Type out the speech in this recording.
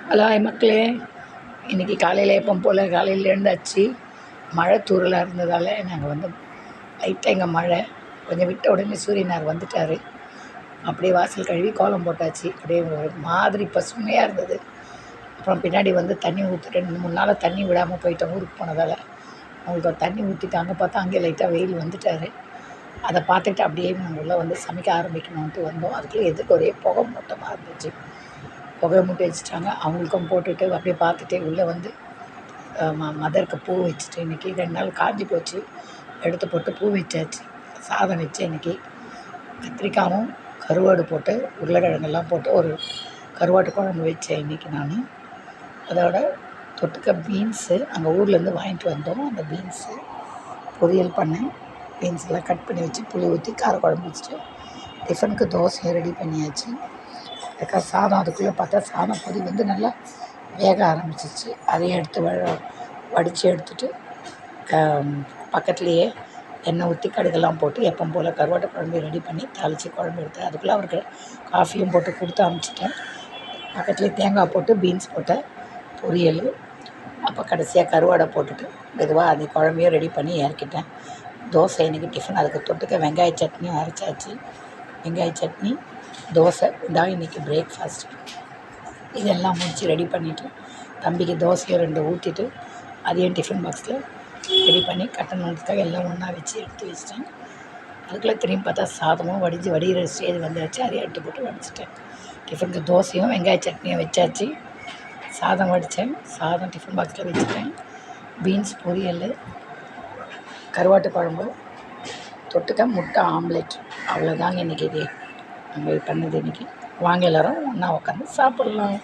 Hello hi மக்களே. இன்றைக்கி காலையில் எப்போ போல் காலையில் எழுந்தாச்சு. மழை தூறலாக இருந்ததால் நாங்கள் வந்து லைட்டாக இங்கே மழை கொஞ்சம் விட்ட உடனே சூரியனார் வந்துட்டார். அப்படியே வாசல் கழுவி கோலம் போட்டாச்சு. அப்படியே ஒரு மாதிரி பசுமையாக இருந்தது. அப்புறம் பின்னாடி வந்து தண்ணி ஊற்றி 2-3 நாளாக தண்ணி விடாமல் போயிட்டோம் ஊருக்கு போனதால். அவங்களுக்கு தண்ணி ஊற்றிட்டு அங்கே பார்த்தா அங்கே லைட்டாக வெயில் வந்துட்டார். அதை பார்த்துட்டு அப்படியே நாங்கள் உள்ளே வந்து சமைக்க ஆரம்பிக்கணுன்ட்டு வந்தோம். அதுக்குள்ளே எதுக்கு ஒரே புகை மூட்டமாக இருந்துச்சு. புகை மூட்டை வச்சுட்டாங்க. அவங்களுக்கும் போட்டுட்டு அப்படியே பார்த்துட்டே உள்ளே வந்து மதருக்கு பூ வச்சுட்டு இன்றைக்கி 2 நாள் காஞ்சி போச்சு. எடுத்து போட்டு பூ வச்சாச்சு. சாதம் வச்சேன். இன்றைக்கி கத்திரிக்காயும் கருவாடு போட்டு உருளைக்கிழங்கெல்லாம் போட்டு ஒரு கருவாட்டு குழம்பு வச்சேன் இன்றைக்கி நான். அதோட தொட்டுக்க பீன்ஸு அங்கே ஊர்லேருந்து வாங்கிட்டு வந்தோம். அந்த பீன்ஸு பொரியல் பண்ணேன். பீன்ஸெல்லாம் கட் பண்ணி வச்சு புளி ஊற்றி காரக்குழம்பு வச்சுட்டு டிஃபனுக்கு தோசையை ரெடி பண்ணியாச்சு. அதுக்காக சாதம் அதுக்குள்ளே பார்த்தா சாதம் பொடி வந்து நல்லா வேக ஆரம்பிச்சிச்சு. அதையும் எடுத்து வடித்து எடுத்துட்டு பக்கத்துலேயே எண்ணெய் ஊற்றி கடுகெல்லாம் போட்டு எப்போ போல் கருவாட்டு குழம்பு ரெடி பண்ணி தாளித்து குழம்பு எடுத்தேன். அதுக்குள்ளே அவருக்கு காஃபியும் போட்டு கொடுத்து அனுப்பிச்சிட்டேன். பக்கத்துலேயே தேங்காய் போட்டு பீன்ஸ் போட்ட பொரியல். அப்போ கடைசியாக கருவாடை போட்டுட்டு மெதுவாக அந்த குழம்பையும் ரெடி பண்ணி இறக்கிட்டேன். தோசை இன்றைக்கி டிஃபன். அதுக்கு தொட்டுக்க வெங்காய சட்னியும் அரைச்சாச்சு. வெங்காய சட்னி தோசை இதான் இன்றைக்கி பிரேக்ஃபாஸ்ட். இதெல்லாம் முடித்து ரெடி பண்ணிவிட்டு தம்பிக்கு தோசையை 2 ஊற்றிட்டு அதையும் டிஃபன் பாக்ஸில் ரெடி பண்ணி கட்டணுன்றதுக்காக எல்லாம் ஒன்றா வச்சு எடுத்து வச்சிட்டேன். அதுக்குள்ளே திரும்பி பார்த்தா சாதமும் வடிகிற ஸ்டேஜ் வந்துடுச்சு. அதையும் எடுத்து போட்டு வடிச்சிட்டேன். டிஃபனுக்கு தோசையும் வெங்காய சட்னியும் வச்சாச்சு. சாதம் வடித்தேன். சாதம் டிஃபன் பாக்ஸில் வச்சுட்டேன். பீன்ஸ் பொரியல், கருவாட்டு குழம்பு, தொட்டுக்க முட்டை ஆம்லெட். அவ்வளோதாங்க இன்றைக்கி இது நம்ம பண்ணது. இன்றைக்கி வாங்க எல்லோரும் ஒன்றா உட்காந்து சாப்பிட்லாம்.